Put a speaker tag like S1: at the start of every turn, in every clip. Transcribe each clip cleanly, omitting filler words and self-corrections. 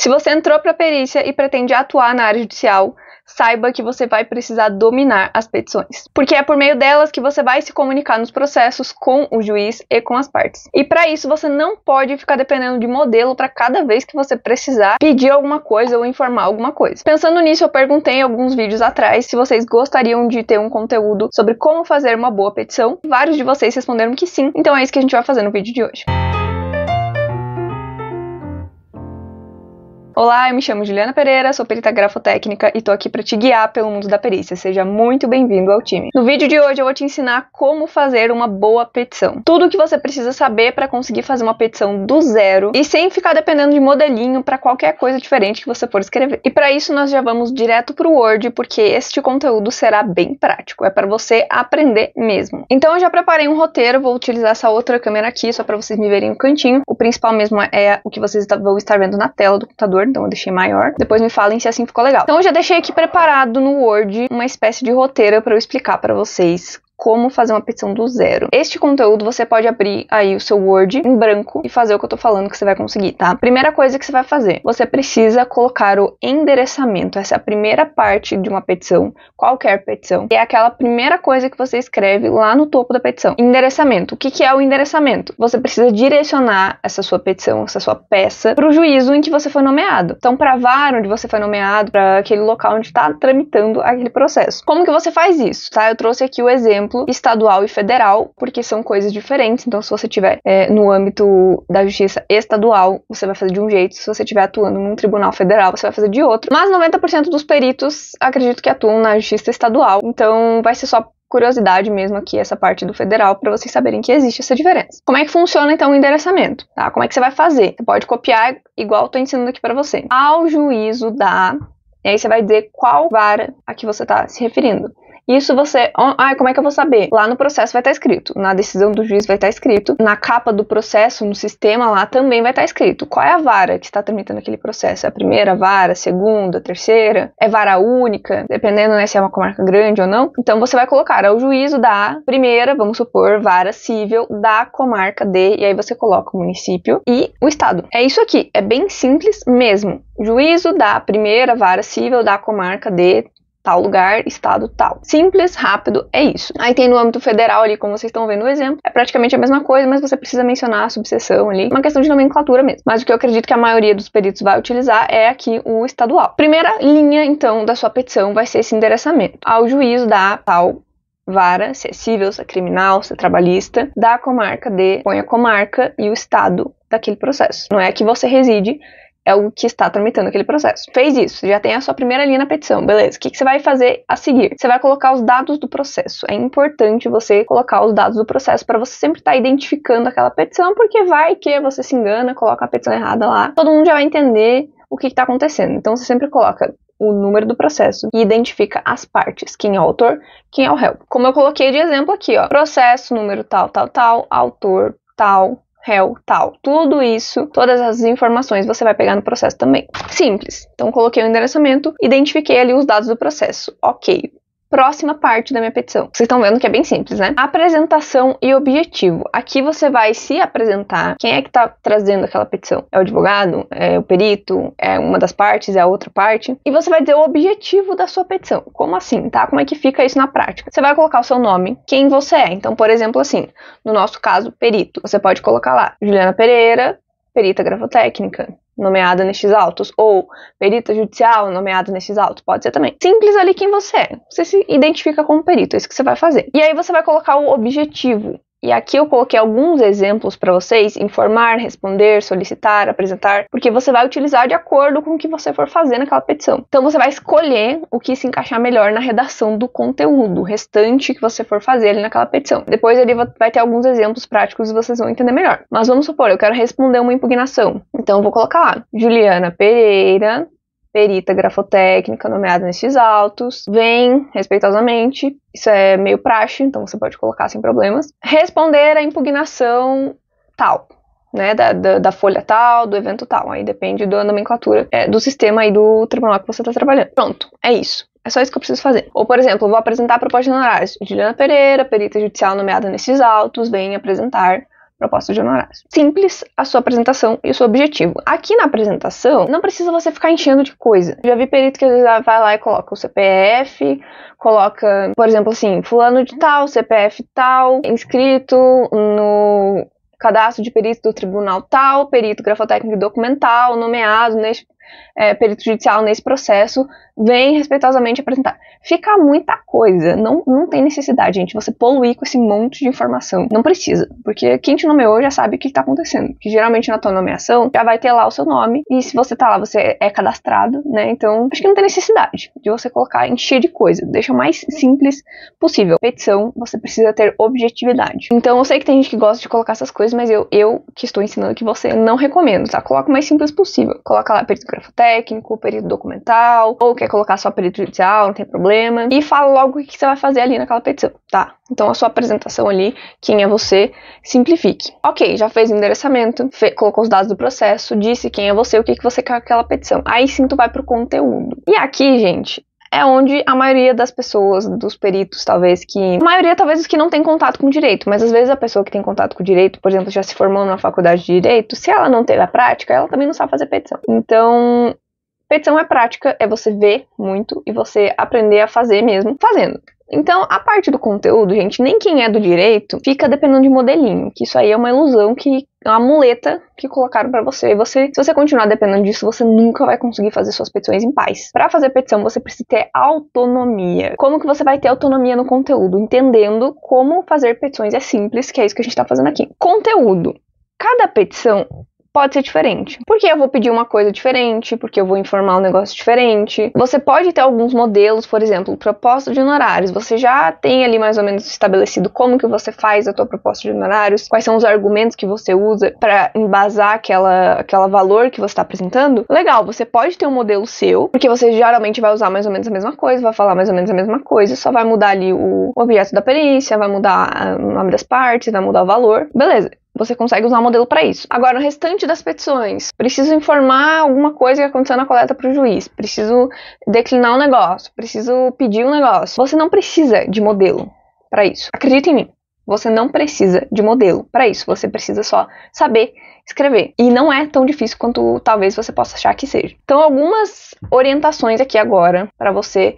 S1: Se você entrou para a perícia e pretende atuar na área judicial, saiba que você vai precisar dominar as petições, porque é por meio delas que você vai se comunicar nos processos com o juiz e com as partes. E para isso você não pode ficar dependendo de modelo para cada vez que você precisar pedir alguma coisa ou informar alguma coisa. Pensando nisso, eu perguntei em alguns vídeos atrás se vocês gostariam de ter um conteúdo sobre como fazer uma boa petição. Vários de vocês responderam que sim, então é isso que a gente vai fazer no vídeo de hoje. Olá, eu me chamo Juliana Pereira, sou perita grafotécnica e tô aqui para te guiar pelo mundo da perícia. Seja muito bem-vindo ao time. No vídeo de hoje eu vou te ensinar como fazer uma boa petição. Tudo o que você precisa saber para conseguir fazer uma petição do zero e sem ficar dependendo de modelinho para qualquer coisa diferente que você for escrever. E para isso nós já vamos direto pro Word, porque este conteúdo será bem prático, é para você aprender mesmo. Então eu já preparei um roteiro, vou utilizar essa outra câmera aqui só para vocês me verem no cantinho. O principal mesmo é o que vocês vão estar vendo na tela do computador. Então eu deixei maior. Depois me falem se assim ficou legal. Então eu já deixei aqui preparado no Word uma espécie de roteiro para eu explicar para vocês como fazer uma petição do zero. Este conteúdo você pode abrir aí o seu Word em branco e fazer o que eu tô falando que você vai conseguir, tá? Primeira coisa que você vai fazer, você precisa colocar o endereçamento. Essa é a primeira parte de uma petição, qualquer petição. É aquela primeira coisa que você escreve lá no topo da petição. Endereçamento. O que é o endereçamento? Você precisa direcionar essa sua petição, essa sua peça, para o juízo em que você foi nomeado. Então, para a vara onde você foi nomeado, para aquele local onde está tramitando aquele processo. Como que você faz isso, tá? Eu trouxe aqui o exemplo estadual e federal, porque são coisas diferentes. Então, se você estiver no âmbito da justiça estadual, você vai fazer de um jeito. Se você estiver atuando num tribunal federal, você vai fazer de outro. Mas 90% dos peritos, acredito que atuam na justiça estadual. Então, vai ser só curiosidade mesmo aqui, essa parte do federal, para vocês saberem que existe essa diferença. Como é que funciona, então, o endereçamento? Tá? Como é que você vai fazer? Você pode copiar igual eu tô ensinando aqui para você. Ao juízo da... E aí você vai dizer qual vara a que você está se referindo. Isso você... como é que eu vou saber? Lá no processo vai estar escrito. Na decisão do juiz vai estar escrito. Na capa do processo, no sistema lá, também vai estar escrito. Qual é a vara que está tramitando aquele processo? É a primeira vara, a segunda, a terceira? É vara única? Dependendo, né, se é uma comarca grande ou não. Então, você vai colocar ao juízo da primeira, vamos supor, vara civil da comarca de... E aí você coloca o município e o estado. É isso aqui. É bem simples mesmo. Juízo da primeira vara civil da comarca de... tal lugar, estado tal. Simples, rápido, é isso. Aí tem no âmbito federal ali, como vocês estão vendo o exemplo, é praticamente a mesma coisa, mas você precisa mencionar a subseção ali, uma questão de nomenclatura mesmo. Mas o que eu acredito que a maioria dos peritos vai utilizar é aqui o estadual. Primeira linha, então, da sua petição vai ser esse endereçamento. Ao juízo da tal vara, se é civil, se é criminal, se é trabalhista, da comarca de... põe a comarca e o estado daquele processo. Não é que você reside, é o que está tramitando aquele processo. Fez isso, já tem a sua primeira linha na petição, beleza. O que você vai fazer a seguir? Você vai colocar os dados do processo. É importante você colocar os dados do processo para você sempre estar identificando aquela petição, porque vai que você se engana, coloca a petição errada lá, todo mundo já vai entender o que está acontecendo. Então você sempre coloca o número do processo e identifica as partes, quem é o autor, quem é o réu. Como eu coloquei de exemplo aqui, ó, processo, número tal, tal, tal, autor, tal, réu, tal. Tudo isso, todas as informações você vai pegar no processo também. Simples. Então, coloquei o endereçamento, identifiquei ali os dados do processo. Ok. Próxima parte da minha petição. Vocês estão vendo que é bem simples, né? Apresentação e objetivo. Aqui você vai se apresentar. Quem é que está trazendo aquela petição? É o advogado? É o perito? É uma das partes? É a outra parte? E você vai dizer o objetivo da sua petição. Como assim, tá? Como é que fica isso na prática? Você vai colocar o seu nome, quem você é. Então, por exemplo, assim, no nosso caso, perito. Você pode colocar lá, Juliana Pereira, perita grafotécnica, nomeada nestes autos, ou perita judicial nomeada nestes autos, pode ser também. Simples ali quem você é. Você se identifica como perito, é isso que você vai fazer. E aí você vai colocar o objetivo. E aqui eu coloquei alguns exemplos para vocês: informar, responder, solicitar, apresentar, porque você vai utilizar de acordo com o que você for fazer naquela petição. Então você vai escolher o que se encaixar melhor na redação do conteúdo, o restante que você for fazer ali naquela petição. Depois ele vai ter alguns exemplos práticos e vocês vão entender melhor. Mas vamos supor, eu quero responder uma impugnação. Então eu vou colocar lá, Juliana Pereira, perita grafotécnica nomeada nestes autos, vem, respeitosamente, isso é meio praxe, então você pode colocar sem problemas, responder a impugnação tal, né, da folha tal, do evento tal, aí depende da nomenclatura do sistema aí do tribunal que você está trabalhando. Pronto, é isso. É só isso que eu preciso fazer. Ou, por exemplo, eu vou apresentar a proposta de honorários. Juliana Pereira, perita judicial nomeada nestes autos, vem apresentar proposta de honorários. Simples a sua apresentação e o seu objetivo. Aqui na apresentação, não precisa você ficar enchendo de coisa. Já vi perito que às vezes vai lá e coloca o CPF, coloca, por exemplo, assim, fulano de tal, CPF tal, inscrito no cadastro de perito do tribunal tal, perito grafotécnico e documental, nomeado neste perito judicial nesse processo, vem respeitosamente apresentar. Fica muita coisa, não tem necessidade, gente, você poluir com esse monte de informação. Não precisa, porque quem te nomeou já sabe o que está acontecendo. Que geralmente na tua nomeação já vai ter lá o seu nome, e se você tá lá, você é cadastrado, né? Então, acho que não tem necessidade de você colocar, encher de coisa. Deixa o mais simples possível. Petição, você precisa ter objetividade. Então, eu sei que tem gente que gosta de colocar essas coisas, mas eu que estou ensinando que você não recomendo, tá? Coloca o mais simples possível. Coloca lá perito grafotécnico, perito documental, ou quer colocar só perito judicial, não tem problema. E fala logo o que você vai fazer ali naquela petição, tá? Então a sua apresentação ali, quem é você, simplifique. Ok, já fez o endereçamento, colocou os dados do processo, disse quem é você, o que você quer com aquela petição. Aí sim tu vai pro conteúdo. E aqui, gente, é onde a maioria das pessoas, dos peritos, talvez que... A maioria, talvez, os que não tem contato com direito, mas às vezes a pessoa que tem contato com direito, por exemplo, já se formou na faculdade de direito, se ela não teve a prática, ela também não sabe fazer petição. Então, petição é prática, é você ver muito e você aprender a fazer mesmo fazendo. Então, a parte do conteúdo, gente, nem quem é do direito fica dependendo de modelinho, que isso aí é uma ilusão, que é uma muleta que colocaram pra você. E se você continuar dependendo disso, você nunca vai conseguir fazer suas petições em paz. Pra fazer petição, você precisa ter autonomia. Como que você vai ter autonomia no conteúdo? Entendendo como fazer petições é simples, que é isso que a gente tá fazendo aqui. Conteúdo. Cada petição pode ser diferente. Porque eu vou pedir uma coisa diferente, porque eu vou informar um negócio diferente. Você pode ter alguns modelos, por exemplo, proposta de honorários. Você já tem ali mais ou menos estabelecido como que você faz a tua proposta de honorários, quais são os argumentos que você usa para embasar aquela valor que você está apresentando. Legal, você pode ter um modelo seu, porque você geralmente vai usar mais ou menos a mesma coisa, vai falar mais ou menos a mesma coisa, só vai mudar ali o objeto da perícia, vai mudar o nome das partes, vai mudar o valor. Beleza. Você consegue usar o modelo para isso. Agora, no restante das petições, preciso informar alguma coisa que aconteceu na coleta para o juiz, preciso declinar um negócio, preciso pedir um negócio. Você não precisa de modelo para isso. Acredita em mim. Você não precisa de modelo para isso. Você precisa só saber escrever. E não é tão difícil quanto talvez você possa achar que seja. Então, algumas orientações aqui agora para você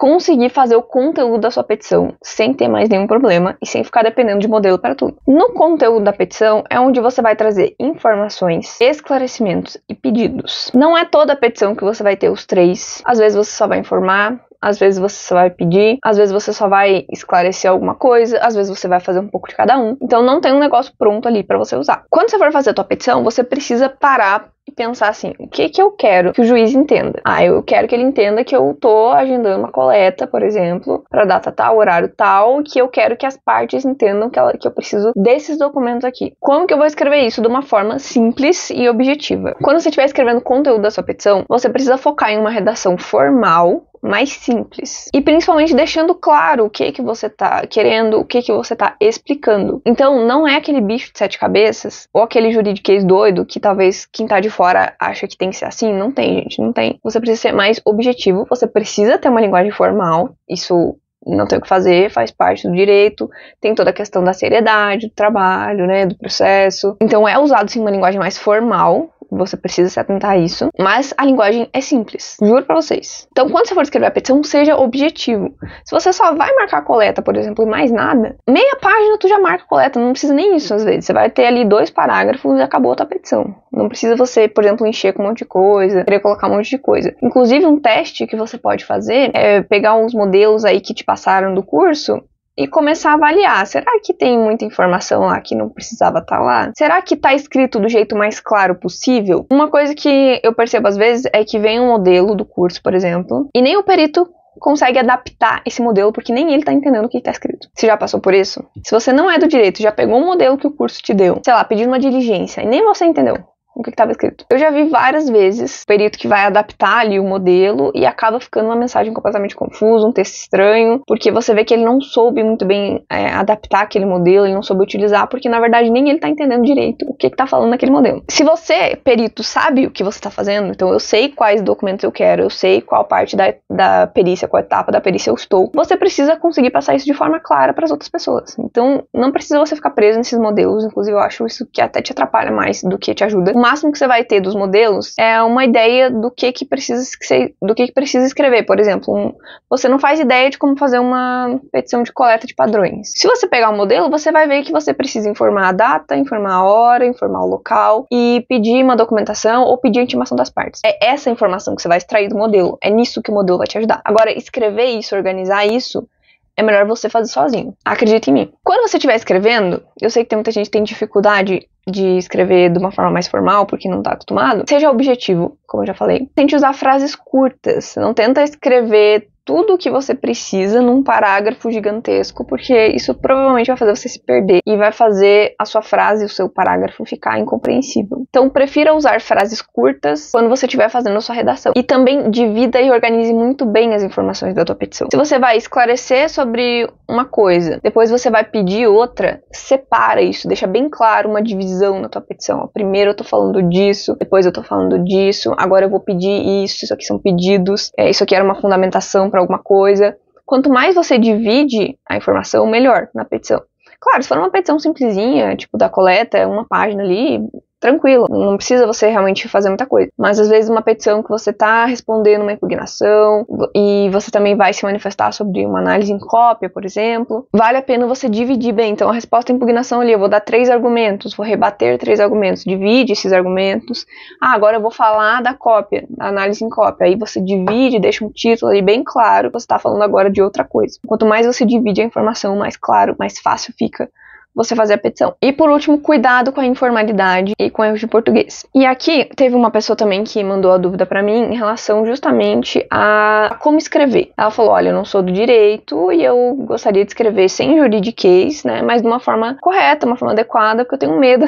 S1: conseguir fazer o conteúdo da sua petição sem ter mais nenhum problema e sem ficar dependendo de modelo para tudo. No conteúdo da petição é onde você vai trazer informações, esclarecimentos e pedidos. Não é toda a petição que você vai ter os três. Às vezes você só vai informar, às vezes você só vai pedir, às vezes você só vai esclarecer alguma coisa, às vezes você vai fazer um pouco de cada um. Então não tem um negócio pronto ali para você usar. Quando você for fazer a tua petição, você precisa parar e pensar assim, o que eu quero que o juiz entenda? Eu quero que ele entenda que eu tô agendando uma coleta, por exemplo, para data tal, horário tal, que eu quero que as partes entendam que eu preciso desses documentos aqui. Como que eu vou escrever isso de uma forma simples e objetiva? Quando você estiver escrevendo o conteúdo da sua petição, você precisa focar em uma redação formal, mais simples. E principalmente deixando claro o que você tá querendo, o que você tá explicando. Então, não é aquele bicho de 7 cabeças, ou aquele juridiquês doido, que talvez quem tá de fora acha que tem que ser assim. Não tem, gente, não tem. Você precisa ser mais objetivo, você precisa ter uma linguagem formal, isso não tem o que fazer, faz parte do direito, tem toda a questão da seriedade, do trabalho, né, do processo. Então, é usado sim uma linguagem mais formal, você precisa se atentar a isso, mas a linguagem é simples, juro pra vocês. Então, quando você for escrever a petição, seja objetivo. Se você só vai marcar a coleta, por exemplo, e mais nada, meia página tu já marca a coleta, não precisa nem isso às vezes. Você vai ter ali 2 parágrafos e acabou a tua petição. Não precisa você, por exemplo, encher com um monte de coisa, querer colocar um monte de coisa. Inclusive, um teste que você pode fazer é pegar uns modelos aí que te passaram do curso e começar a avaliar. Será que tem muita informação lá que não precisava estar lá? Será que está escrito do jeito mais claro possível? Uma coisa que eu percebo às vezes é que vem um modelo do curso, por exemplo, e nem o perito consegue adaptar esse modelo, porque nem ele tá entendendo o que tá escrito. Você já passou por isso? Se você não é do direito, já pegou um modelo que o curso te deu, sei lá, pedindo uma diligência, e nem você entendeu o que estava escrito. Eu já vi várias vezes o perito que vai adaptar ali o modelo e acaba ficando uma mensagem completamente confusa, um texto estranho, porque você vê que ele não soube muito bem adaptar aquele modelo, ele não soube utilizar, porque na verdade nem ele tá entendendo direito o que tá falando naquele modelo. Se você, perito, sabe o que você tá fazendo, então eu sei quais documentos eu quero, eu sei qual parte da perícia, qual etapa da perícia eu estou, você precisa conseguir passar isso de forma clara para as outras pessoas. Então não precisa você ficar preso nesses modelos, inclusive eu acho isso que até te atrapalha mais do que te ajuda. O máximo que você vai ter dos modelos é uma ideia do que precisa escrever. Por exemplo, você não faz ideia de como fazer uma petição de coleta de padrões. Se você pegar um modelo, você vai ver que você precisa informar a data, informar a hora, informar o local e pedir uma documentação ou pedir a intimação das partes. É essa informação que você vai extrair do modelo. É nisso que o modelo vai te ajudar. Agora, escrever isso, organizar isso, é melhor você fazer sozinho. Acredita em mim. Quando você estiver escrevendo, eu sei que tem muita gente que tem dificuldade de escrever de uma forma mais formal, porque não tá acostumado. Seja objetivo, como eu já falei. Tente usar frases curtas. Não tenta escrever tudo o que você precisa num parágrafo gigantesco, porque isso provavelmente vai fazer você se perder e vai fazer a sua frase, o seu parágrafo ficar incompreensível. Então, prefira usar frases curtas quando você estiver fazendo a sua redação. E também divida e organize muito bem as informações da tua petição. Se você vai esclarecer sobre uma coisa, depois você vai pedir outra, separa isso, deixa bem claro uma divisão na tua petição. Primeiro eu tô falando disso, depois eu tô falando disso, agora eu vou pedir isso aqui são pedidos, isso aqui era uma fundamentação para alguma coisa. Quanto mais você divide a informação, melhor na petição. Claro, se for uma petição simplesinha, tipo da coleta, uma página ali, tranquilo, não precisa você realmente fazer muita coisa. Mas às vezes uma petição que você tá respondendo uma impugnação e você também vai se manifestar sobre uma análise em cópia, por exemplo, vale a pena você dividir bem. Então a resposta à impugnação ali, eu vou dar 3 argumentos, vou rebater 3 argumentos, divide esses argumentos. Agora eu vou falar da cópia, da análise em cópia. Aí você divide, deixa um título ali bem claro, você tá falando agora de outra coisa. Quanto mais você divide a informação, mais claro, mais fácil fica você fazer a petição. E por último, cuidado com a informalidade e com erros de português. E aqui teve uma pessoa também que mandou a dúvida pra mim em relação justamente a como escrever. Ela falou, olha, eu não sou do direito e eu gostaria de escrever sem juridiquês, né, mas de uma forma correta, uma forma adequada, porque eu tenho medo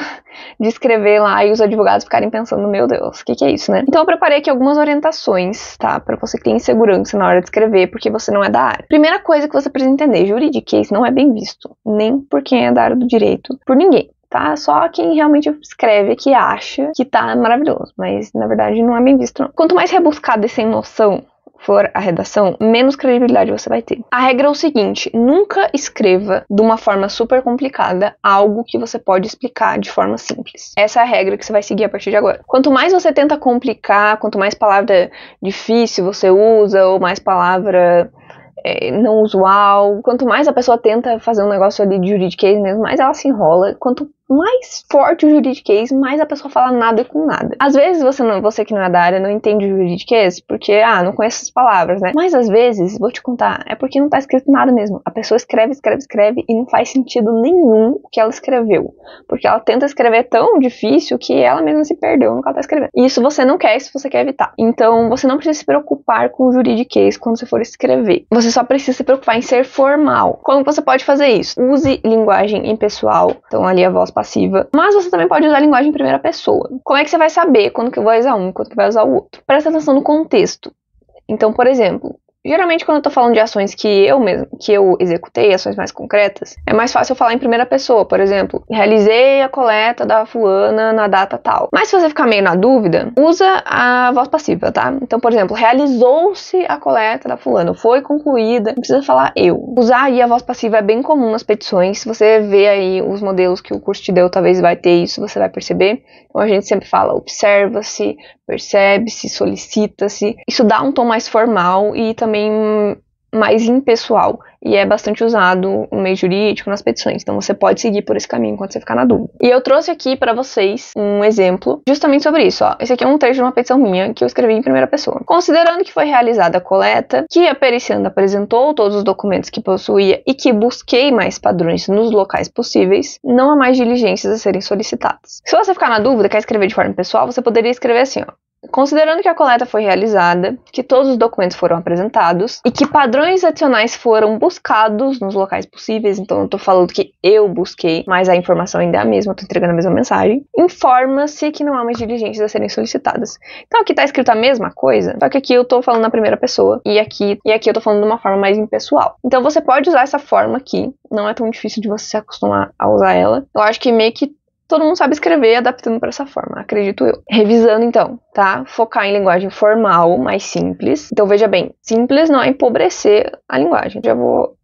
S1: de escrever lá e os advogados ficarem pensando, meu Deus, o que é isso, né? Então eu preparei aqui algumas orientações, tá, pra você que tem insegurança na hora de escrever, porque você não é da área. Primeira coisa que você precisa entender, juridiquês não é bem visto, nem por quem é da área do direito, por ninguém, tá? Só quem realmente escreve que acha que tá maravilhoso, mas na verdade não é bem visto, não. Quanto mais rebuscado e sem noção for a redação, menos credibilidade você vai ter. A regra é o seguinte, nunca escreva de uma forma super complicada algo que você pode explicar de forma simples. Essa é a regra que você vai seguir a partir de agora. Quanto mais você tenta complicar, quanto mais palavra difícil você usa, ou mais palavra não usual, quanto mais a pessoa tenta fazer um negócio ali de juridiquês mesmo, mais ela se enrola. Quanto mais forte o juridiquês, mais a pessoa fala nada com nada. Às vezes você que não é da área não entende o juridiquês porque, não conhece as palavras, né? Mas às vezes, vou te contar, é porque não tá escrito nada mesmo. A pessoa escreve e não faz sentido nenhum o que ela escreveu. Porque ela tenta escrever tão difícil que ela mesma se perdeu no que ela tá escrevendo. E isso você não quer, isso você quer evitar. Então, você não precisa se preocupar com o juridiquês quando você for escrever. Você só precisa se preocupar em ser formal. Como você pode fazer isso? Use linguagem impessoal. Então, ali a voz passiva, mas você também pode usar a linguagem em primeira pessoa. Como é que você vai saber quando que vai usar um e quando que vai usar o outro? Presta atenção no contexto. Então, por exemplo, geralmente quando eu tô falando de ações que eu executei, ações mais concretas, é mais fácil eu falar em primeira pessoa. Por exemplo, realizei a coleta da fulana na data tal. Mas se você ficar meio na dúvida, usa a voz passiva, tá? Então, por exemplo, realizou-se a coleta da fulana, foi concluída, não precisa falar eu. Usar aí a voz passiva é bem comum nas petições. Se você vê aí os modelos que o curso te deu, talvez vai ter isso, você vai perceber. Então a gente sempre fala observa-se, percebe-se, solicita-se. Isso dá um tom mais formal e também mais impessoal, e é bastante usado no meio jurídico, nas petições. Então você pode seguir por esse caminho quando você ficar na dúvida. E eu trouxe aqui pra vocês um exemplo justamente sobre isso, ó. Esse aqui é um trecho de uma petição minha que eu escrevi em primeira pessoa. Considerando que foi realizada a coleta, que a pericianda apresentou todos os documentos que possuía e que busquei mais padrões nos locais possíveis, não há mais diligências a serem solicitadas. Se você ficar na dúvida, quer escrever de forma pessoal, você poderia escrever assim, ó. Considerando que a coleta foi realizada, que todos os documentos foram apresentados e que padrões adicionais foram buscados nos locais possíveis, então eu tô falando que eu busquei, mas a informação ainda é a mesma, eu tô entregando a mesma mensagem, informa-se que não há mais diligências a serem solicitadas. Então aqui tá escrito a mesma coisa, só que aqui eu tô falando na primeira pessoa e aqui eu tô falando de uma forma mais impessoal. Então você pode usar essa forma aqui, não é tão difícil de você se acostumar a usar ela. Eu acho que meio que todo mundo sabe escrever adaptando para essa forma, acredito eu. Revisando então, tá? Focar em linguagem formal, mais simples. Então veja bem, simples não é empobrecer a linguagem. Já vou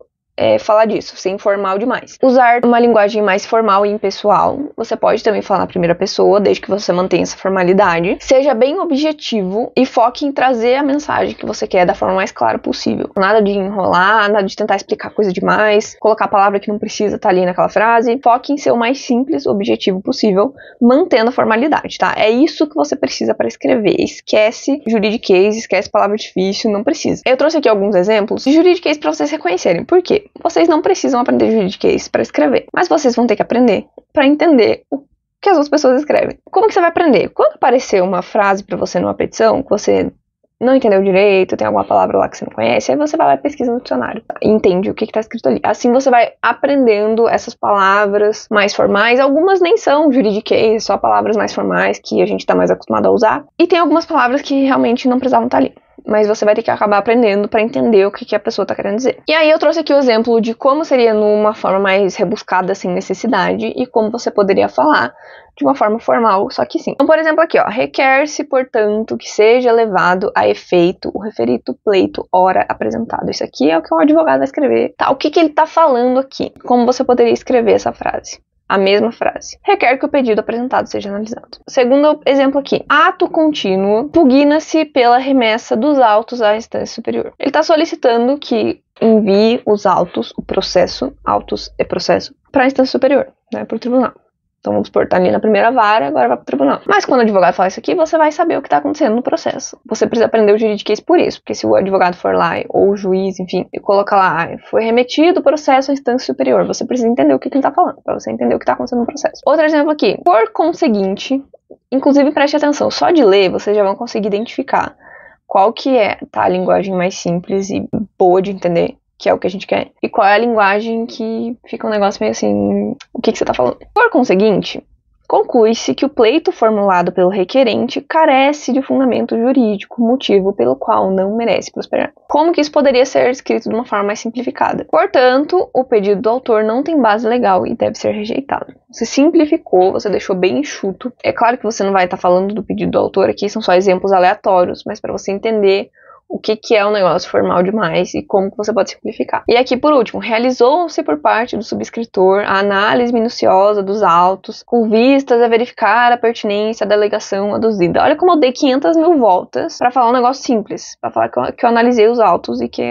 S1: falar disso, ser informal demais. Usar uma linguagem mais formal e impessoal. Você pode também falar na primeira pessoa, desde que você mantenha essa formalidade. Seja bem objetivo e foque em trazer a mensagem que você quer da forma mais clara possível. Nada de enrolar, nada de tentar explicar coisa demais, colocar a palavra que não precisa estar ali naquela frase. Foque em ser o mais simples, objetivo possível, mantendo a formalidade, tá? É isso que você precisa para escrever. Esquece juridiquês, esquece palavra difícil, não precisa. Eu trouxe aqui alguns exemplos de juridiquês para vocês reconhecerem. Por quê? Vocês não precisam aprender juridiquês para escrever, mas vocês vão ter que aprender para entender o que as outras pessoas escrevem. Como que você vai aprender? Quando aparecer uma frase para você numa petição, que você não entendeu direito, tem alguma palavra lá que você não conhece, aí você vai lá e pesquisa no dicionário, tá? E entende o que está escrito ali. Assim você vai aprendendo essas palavras mais formais, algumas nem são juridiquês, só palavras mais formais que a gente está mais acostumado a usar, e tem algumas palavras que realmente não precisavam estar ali. Mas você vai ter que acabar aprendendo para entender o que a pessoa está querendo dizer. E aí eu trouxe aqui o exemplo de como seria numa forma mais rebuscada, sem necessidade, e como você poderia falar de uma forma formal, só que sim. Então, por exemplo, aqui, ó, requer-se, portanto, que seja levado a efeito o referido pleito ora apresentado. Isso aqui é o que um advogado vai escrever. Tá, o que ele está falando aqui? Como você poderia escrever essa frase? A mesma frase. Requer que o pedido apresentado seja analisado. Segundo exemplo aqui. Ato contínuo pugna-se pela remessa dos autos à instância superior. Ele está solicitando que envie os autos, o processo, autos e processo, para a instância superior, né, para o tribunal. Então vamos supor, tá ali na primeira vara, agora vai pro tribunal. Mas quando o advogado fala isso aqui, você vai saber o que tá acontecendo no processo. Você precisa aprender o juridiquês por isso, porque se o advogado for lá, ou o juiz, enfim, e colocar lá, foi remetido o processo à instância superior, você precisa entender o que ele tá falando, pra você entender o que tá acontecendo no processo. Outro exemplo aqui. Por conseguinte, inclusive preste atenção, só de ler, vocês já vão conseguir identificar qual que é, tá, a linguagem mais simples e boa de entender, que é o que a gente quer, e qual é a linguagem que fica um negócio meio assim, o que você tá falando. Por conseguinte, conclui-se que o pleito formulado pelo requerente carece de fundamento jurídico, motivo pelo qual não merece prosperar. Como que isso poderia ser escrito de uma forma mais simplificada? Portanto, o pedido do autor não tem base legal e deve ser rejeitado. Você simplificou, você deixou bem enxuto. É claro que você não vai estar falando do pedido do autor aqui, são só exemplos aleatórios, mas para você entender o que é um negócio formal demais e como que você pode simplificar. E aqui, por último, realizou-se por parte do subscritor a análise minuciosa dos autos, com vistas a verificar a pertinência da alegação aduzida. Olha como eu dei 500 mil voltas para falar um negócio simples, para falar que eu analisei os autos e que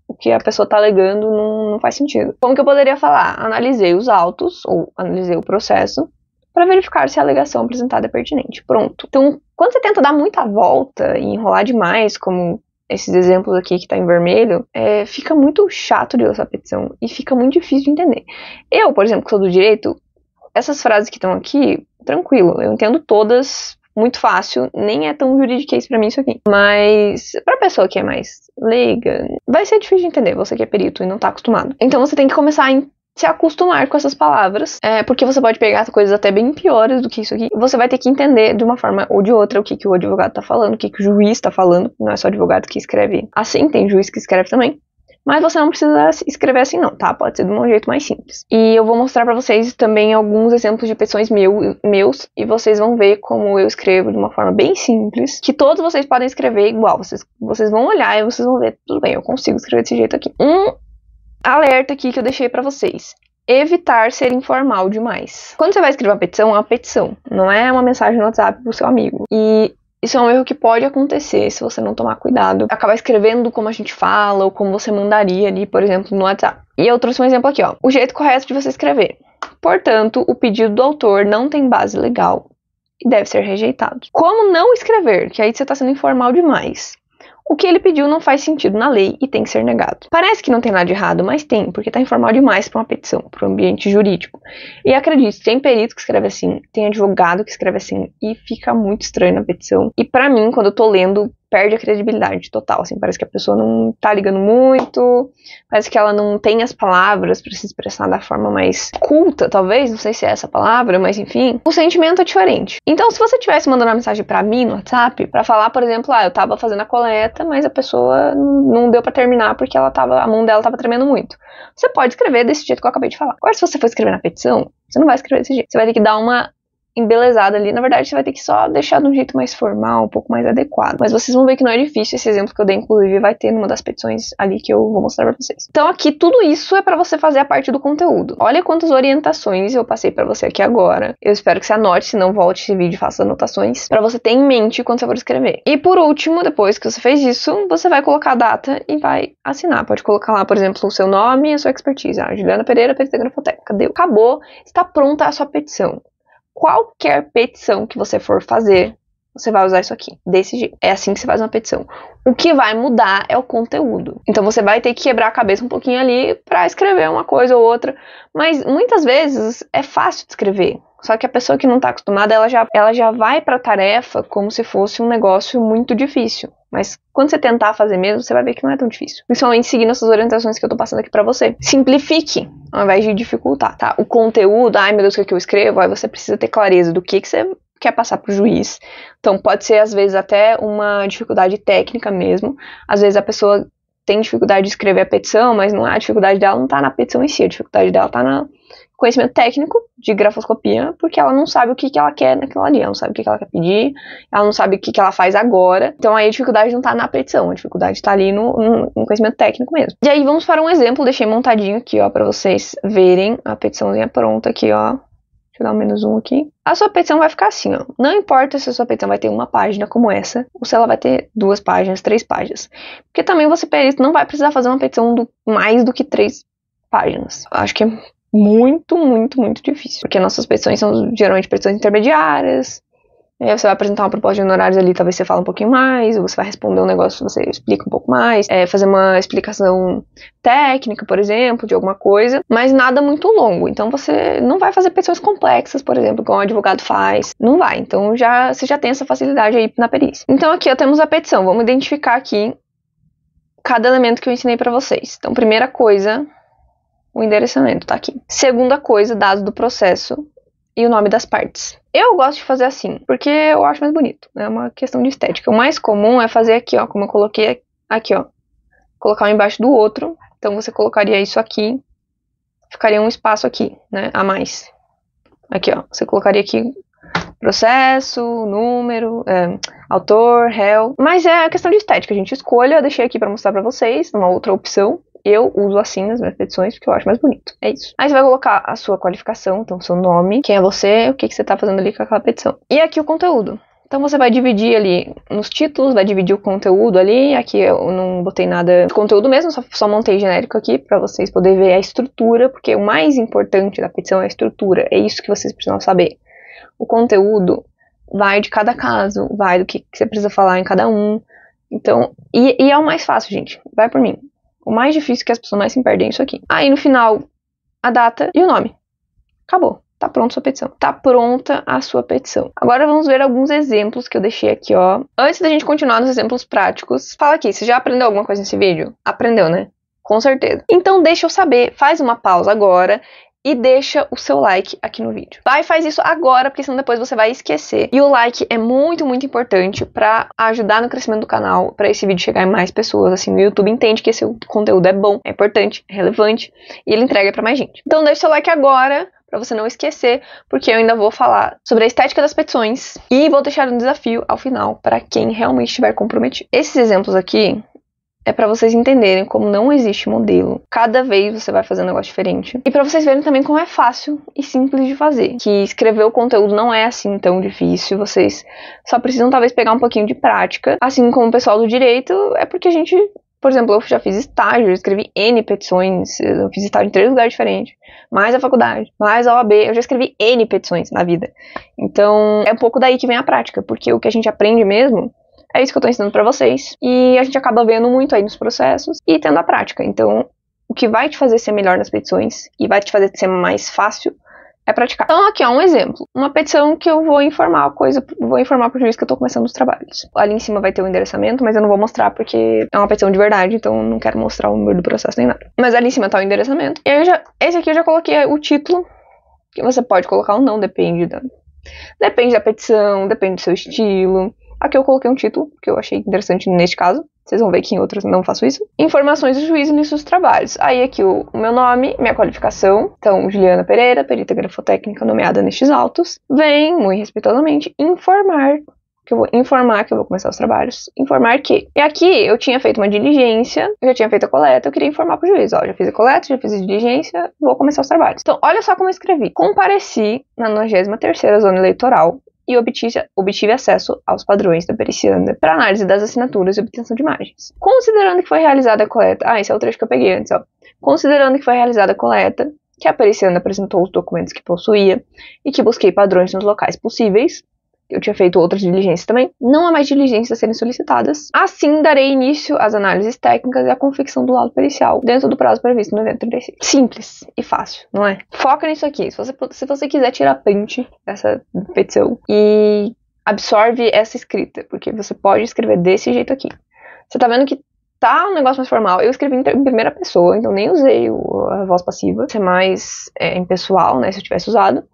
S1: o que a pessoa está alegando não faz sentido. Como que eu poderia falar? Analisei os autos, ou analisei o processo, para verificar se a alegação apresentada é pertinente. Pronto. Então, quando você tenta dar muita volta e enrolar demais, como esses exemplos aqui que tá em vermelho, fica muito chato de ler essa petição e fica muito difícil de entender. Eu, por exemplo, que sou do direito, essas frases que estão aqui, tranquilo, eu entendo todas muito fácil, nem é tão juridiquês pra mim isso aqui. Mas pra pessoa que é mais leiga, vai ser difícil de entender, você que é perito e não tá acostumado. Então você tem que começar a se acostumar com essas palavras, porque você pode pegar coisas até bem piores do que isso aqui. Você vai ter que entender de uma forma ou de outra o que o advogado tá falando, o que o juiz tá falando. Não é só o advogado que escreve assim, tem juiz que escreve também. Mas você não precisa escrever assim não, tá? Pode ser de um jeito mais simples. E eu vou mostrar pra vocês também alguns exemplos de petições meus, e vocês vão ver como eu escrevo de uma forma bem simples, que todos vocês podem escrever igual. Vocês vão olhar e vocês vão ver, tudo bem, eu consigo escrever desse jeito aqui. Alerta aqui que eu deixei pra vocês. Evitar ser informal demais. Quando você vai escrever é uma petição, não é uma mensagem no WhatsApp pro seu amigo. E isso é um erro que pode acontecer se você não tomar cuidado. Acabar escrevendo como a gente fala, ou como você mandaria ali, por exemplo, no WhatsApp. E eu trouxe um exemplo aqui, ó. O jeito correto de você escrever. Portanto, o pedido do autor não tem base legal e deve ser rejeitado. Como não escrever? Que aí você tá sendo informal demais. O que ele pediu não faz sentido na lei e tem que ser negado. Parece que não tem nada de errado, mas tem, porque tá informal demais para uma petição, para o ambiente jurídico. E acredite, tem perito que escreve assim, tem advogado que escreve assim, e fica muito estranho na petição. E pra mim, quando eu tô lendo, perde a credibilidade total, assim, parece que a pessoa não tá ligando muito, parece que ela não tem as palavras pra se expressar da forma mais culta, talvez, não sei se é essa palavra, mas enfim, o sentimento é diferente. Então, se você tivesse mandando uma mensagem pra mim no WhatsApp, pra falar, por exemplo, eu tava fazendo a coleta, mas a pessoa não deu pra terminar porque a mão dela tava tremendo muito. Você pode escrever desse jeito que eu acabei de falar. Agora, se você for escrever na petição, você não vai escrever desse jeito. Você vai ter que dar uma embelezada ali. Na verdade, você vai ter que só deixar de um jeito mais formal, um pouco mais adequado. Mas vocês vão ver que não é difícil. Esse exemplo que eu dei, inclusive, vai ter numa das petições ali que eu vou mostrar pra vocês. Então aqui, tudo isso é pra você fazer a parte do conteúdo. Olha quantas orientações eu passei pra você aqui agora. Eu espero que você anote, se não volte esse vídeo e faça anotações, pra você ter em mente quando você for escrever. E por último, depois que você fez isso, você vai colocar a data e vai assinar. Pode colocar lá, por exemplo, o seu nome e a sua expertise. Juliana Pereira, perita grafotécnica. Deu. Acabou. Está pronta a sua petição. Qualquer petição que você for fazer, você vai usar isso aqui, desse jeito. É assim que você faz uma petição. O que vai mudar é o conteúdo. Então você vai ter que quebrar a cabeça um pouquinho ali pra escrever uma coisa ou outra. Mas muitas vezes é fácil de escrever. Só que a pessoa que não tá acostumada, ela já vai pra tarefa como se fosse um negócio muito difícil. Mas quando você tentar fazer mesmo, você vai ver que não é tão difícil. Principalmente seguindo essas orientações que eu tô passando aqui pra você. Simplifique, ao invés de dificultar, tá? O conteúdo, ai meu Deus, o que eu escrevo? Aí você precisa ter clareza do que você quer passar pro juiz. Então pode ser, às vezes, até uma dificuldade técnica mesmo. Às vezes a pessoa tem dificuldade de escrever a petição, mas a dificuldade dela não tá na petição em si. A dificuldade dela tá no conhecimento técnico de grafoscopia, porque ela não sabe o que ela quer naquilo ali, ela não sabe o que ela quer pedir, ela não sabe o que ela faz agora. Então aí a dificuldade não tá na petição, a dificuldade tá ali no conhecimento técnico mesmo. E aí vamos para um exemplo, deixei montadinho aqui, ó, pra vocês verem a petiçãozinha pronta aqui, ó. Deixa eu dar um -1 aqui. A sua petição vai ficar assim, ó. Não importa se a sua petição vai ter uma página como essa, ou se ela vai ter 2 páginas, 3 páginas. Porque também você, perito, não vai precisar fazer uma petição mais do que 3 páginas. Acho que é muito, muito, muito difícil. Porque nossas petições são geralmente petições intermediárias. Aí você vai apresentar uma proposta de honorários ali, talvez você fale um pouquinho mais, ou você vai responder um negócio, você explica um pouco mais, fazer uma explicação técnica, por exemplo, de alguma coisa, mas nada muito longo. Então você não vai fazer petições complexas, por exemplo, como um advogado faz. Não vai. Então você já tem essa facilidade aí na perícia. Então aqui, ó, temos a petição. Vamos identificar aqui cada elemento que eu ensinei pra vocês. Então, primeira coisa, o endereçamento tá aqui. Segunda coisa, dados do processo e o nome das partes. Eu gosto de fazer assim, porque eu acho mais bonito. É uma questão de estética. O mais comum é fazer aqui, ó, como eu coloquei aqui, ó. Colocar um embaixo do outro. Então você colocaria isso aqui, ficaria um espaço aqui, né, a mais. Aqui, ó. Você colocaria aqui processo, número, autor, réu. Mas é a questão de estética, gente. Escolha, eu deixei aqui pra mostrar pra vocês, uma outra opção. Eu uso assim nas minhas petições porque eu acho mais bonito. É isso. Aí você vai colocar a sua qualificação, então seu nome, quem é você, o que você tá fazendo ali com aquela petição. E aqui o conteúdo. Então você vai dividir ali nos títulos, vai dividir o conteúdo ali. Aqui eu não botei nada de conteúdo mesmo, só montei genérico aqui pra vocês poderem ver a estrutura, porque o mais importante da petição é a estrutura. É isso que vocês precisam saber. O conteúdo vai de cada caso, vai do que você precisa falar em cada um. Então, e é o mais fácil, gente. Vai por mim. O mais difícil que as pessoas mais se perdem é isso aqui. Aí no final, a data e o nome. Acabou. Tá pronta a sua petição. Tá pronta a sua petição. Agora vamos ver alguns exemplos que eu deixei aqui, ó. Antes da gente continuar nos exemplos práticos, fala aqui, você já aprendeu alguma coisa nesse vídeo? Aprendeu, né? Com certeza. Então deixa eu saber, faz uma pausa agora e deixa o seu like aqui no vídeo. Vai, faz isso agora, porque senão depois você vai esquecer. E o like é muito, muito importante pra ajudar no crescimento do canal, pra esse vídeo chegar em mais pessoas. Assim, o YouTube entende que esse conteúdo é bom, é importante, é relevante, e ele entrega pra mais gente. Então deixa o seu like agora, pra você não esquecer, porque eu ainda vou falar sobre a estética das petições e vou deixar um desafio ao final pra quem realmente estiver comprometido. Esses exemplos aqui é pra vocês entenderem como não existe modelo. Cada vez você vai fazer um negócio diferente. E pra vocês verem também como é fácil e simples de fazer. Que escrever o conteúdo não é assim tão difícil. Vocês só precisam talvez pegar um pouquinho de prática. Assim como o pessoal do direito, é porque a gente... Por exemplo, eu já fiz estágio, eu escrevi N petições, eu fiz estágio em 3 lugares diferentes, mais a faculdade, mais a OAB, eu já escrevi N petições na vida. Então, é um pouco daí que vem a prática, porque o que a gente aprende mesmo É isso que eu tô ensinando pra vocês. E a gente acaba vendo muito aí nos processos e tendo a prática. Então, o que vai te fazer ser melhor nas petições e vai te fazer ser mais fácil é praticar. Então, aqui, ó, um exemplo. Uma petição que eu vou informar pro juiz que eu tô começando os trabalhos. Ali em cima vai ter o endereçamento, mas eu não vou mostrar porque é uma petição de verdade, então eu não quero mostrar o número do processo nem nada. Mas ali em cima tá o endereçamento. E aí esse aqui eu já coloquei o título, que você pode colocar ou não, depende da petição, depende do seu estilo. Aqui eu coloquei um título, que eu achei interessante neste caso. Vocês vão ver que em outros não faço isso. Informações do juiz e início dos trabalhos. Aí aqui o meu nome, minha qualificação. Então, Juliana Pereira, perita grafotécnica nomeada nestes autos. Vem, muito respeitosamente, informar que eu vou começar os trabalhos. Informar que. E aqui eu tinha feito uma diligência, eu já tinha feito a coleta, eu queria informar pro juiz. Ó, já fiz a coleta, já fiz a diligência, vou começar os trabalhos. Então, olha só como eu escrevi. Compareci na 93ª zona eleitoral e obtive acesso aos padrões da pericianda para análise das assinaturas e obtenção de imagens. Considerando que foi realizada a coleta... esse é o trecho que eu peguei antes, ó. Considerando que foi realizada a coleta, que a pericianda apresentou os documentos que possuía e que busquei padrões nos locais possíveis, eu tinha feito outras diligências também, não há mais diligências a serem solicitadas. Assim, darei início às análises técnicas e à confecção do laudo pericial, dentro do prazo previsto no evento 36. Simples e fácil, não é? Foca nisso aqui. Se você quiser tirar print dessa petição e absorve essa escrita, porque você pode escrever desse jeito aqui. Você tá vendo que tá um negócio mais formal. Eu escrevi em primeira pessoa, então nem usei a voz passiva. Ser mais impessoal, né, se eu tivesse usado.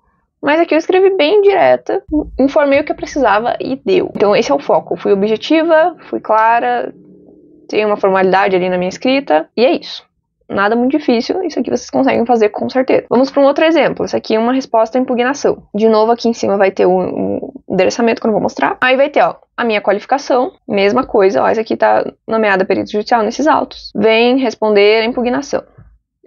S1: Mas aqui eu escrevi bem direta, informei o que eu precisava e deu. Então esse é o foco. Fui objetiva, fui clara, tem uma formalidade ali na minha escrita, e é isso. Nada muito difícil, isso aqui vocês conseguem fazer com certeza. Vamos para um outro exemplo. Esse aqui é uma resposta à impugnação. De novo, aqui em cima vai ter o endereçamento que eu não vou mostrar. Aí vai ter, ó, a minha qualificação, mesma coisa, ó, essa aqui tá nomeada perito judicial nesses autos. Vem responder a impugnação.